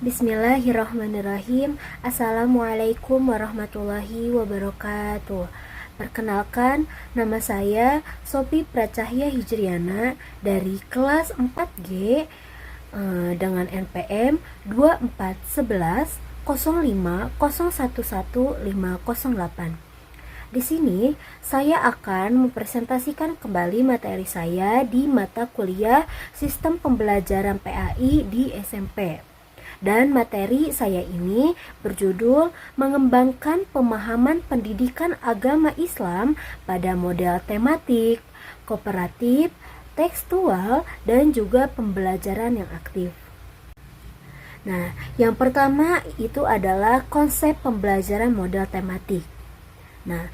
Bismillahirrahmanirrahim. Assalamualaikum warahmatullahi wabarakatuh. Perkenalkan, nama saya Sophie Pracahya Hijriana dari kelas 4G dengan NPM 2411 05 011 508. Di sini saya akan mempresentasikan kembali materi saya di mata kuliah Sistem Pembelajaran PAI di SMP. Dan materi saya ini berjudul Mengembangkan Pemahaman Pendidikan Agama Islam pada model tematik, kooperatif, tekstual, dan juga pembelajaran yang aktif. Nah, yang pertama itu adalah konsep pembelajaran model tematik. Nah,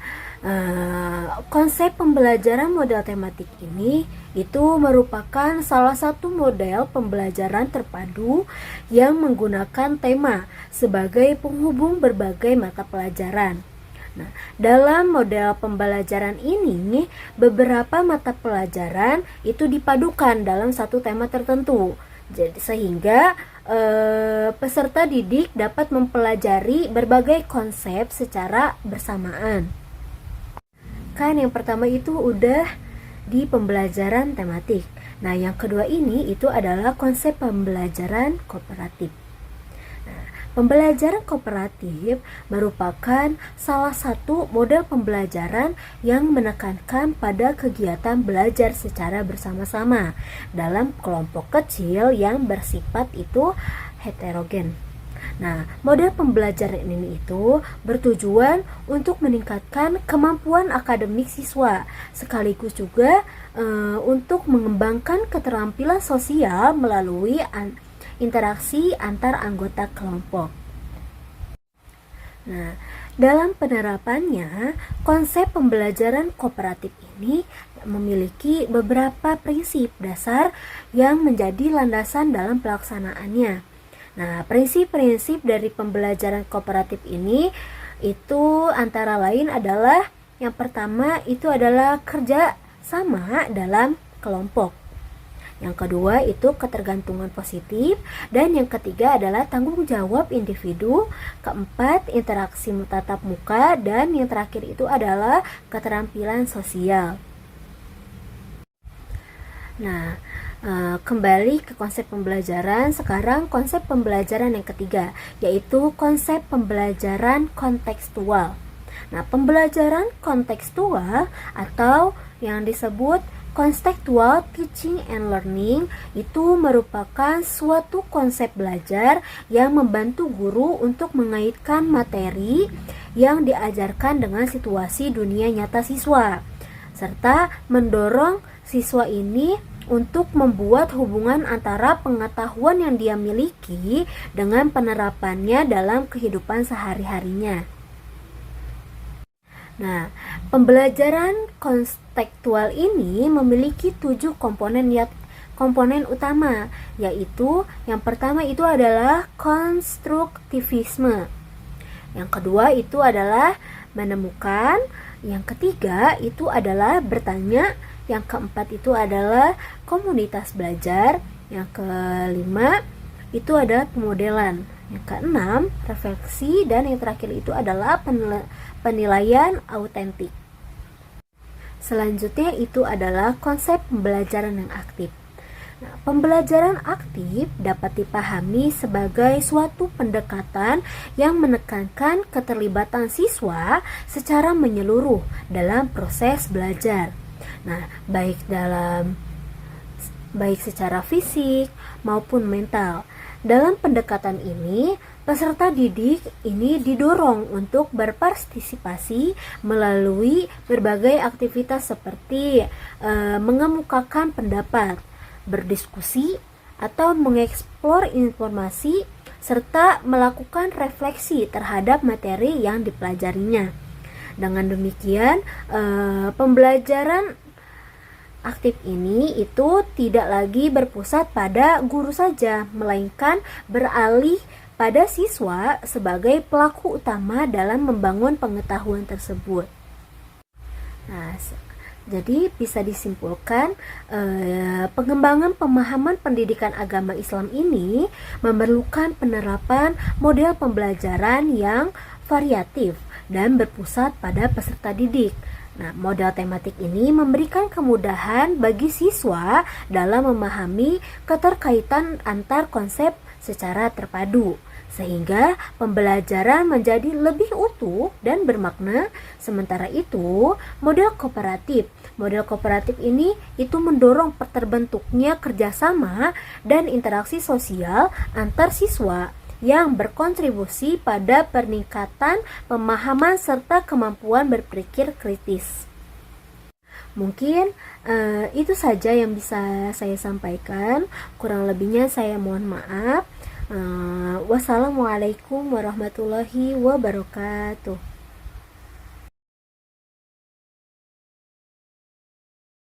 konsep pembelajaran model tematik ini itu merupakan salah satu model pembelajaran terpadu yang menggunakan tema sebagai penghubung berbagai mata pelajaran. Nah, dalam model pembelajaran ini, beberapa mata pelajaran itu dipadukan dalam satu tema tertentu. Jadi sehingga peserta didik dapat mempelajari berbagai konsep secara bersamaan. Kan yang pertama itu udah di pembelajaran tematik. Nah, yang kedua ini itu adalah konsep pembelajaran kooperatif. Nah, pembelajaran kooperatif merupakan salah satu model pembelajaran yang menekankan pada kegiatan belajar secara bersama-sama dalam kelompok kecil yang bersifat itu heterogen. Nah, model pembelajaran ini itu bertujuan untuk meningkatkan kemampuan akademik siswa, sekaligus juga untuk mengembangkan keterampilan sosial melalui interaksi antar anggota kelompok. Nah, dalam penerapannya, konsep pembelajaran kooperatif ini memiliki beberapa prinsip dasar yang menjadi landasan dalam pelaksanaannya. Nah, prinsip-prinsip dari pembelajaran kooperatif ini itu antara lain adalah yang pertama itu adalah kerja sama dalam kelompok. Yang kedua itu ketergantungan positif, dan yang ketiga adalah tanggung jawab individu. Keempat, interaksi tatap muka, dan yang terakhir itu adalah keterampilan sosial. Nah, kembali ke konsep pembelajaran. Sekarang konsep pembelajaran yang ketiga, yaitu konsep pembelajaran kontekstual. Nah, pembelajaran kontekstual atau yang disebut contextual teaching and learning itu merupakan suatu konsep belajar yang membantu guru untuk mengaitkan materi yang diajarkan dengan situasi dunia nyata siswa, serta mendorong siswa ini untuk membuat hubungan antara pengetahuan yang dia miliki dengan penerapannya dalam kehidupan sehari-harinya. Nah, pembelajaran kontekstual ini memiliki 7 komponen utama, yaitu yang pertama itu adalah konstruktivisme. Yang kedua itu adalah menemukan, yang ketiga itu adalah bertanya, yang keempat itu adalah komunitas belajar, yang kelima itu adalah pemodelan, yang keenam refleksi, dan yang terakhir itu adalah penilaian autentik. Selanjutnya itu adalah konsep pembelajaran yang aktif. Nah, pembelajaran aktif dapat dipahami sebagai suatu pendekatan yang menekankan keterlibatan siswa secara menyeluruh dalam proses belajar. Nah, baik secara fisik maupun mental. Dalam pendekatan ini, peserta didik ini didorong untuk berpartisipasi melalui berbagai aktivitas seperti mengemukakan pendapat, berdiskusi, atau mengeksplor informasi, serta melakukan refleksi terhadap materi yang dipelajarinya. Dengan demikian, pembelajaran aktif ini itu tidak lagi berpusat pada guru saja, melainkan beralih pada siswa sebagai pelaku utama dalam membangun pengetahuan tersebut. Nah, Jadi bisa disimpulkan pengembangan pemahaman pendidikan agama Islam ini memerlukan penerapan model pembelajaran yang variatif dan berpusat pada peserta didik. Nah, model tematik ini memberikan kemudahan bagi siswa dalam memahami keterkaitan antar konsep secara terpadu, sehingga pembelajaran menjadi lebih utuh dan bermakna. Sementara itu, model kooperatif ini itu mendorong terbentuknya kerjasama dan interaksi sosial antar siswa yang berkontribusi pada peningkatan pemahaman serta kemampuan berpikir kritis. Mungkin itu saja yang bisa saya sampaikan. Kurang lebihnya saya mohon maaf. Wassalamualaikum warahmatullahi wabarakatuh.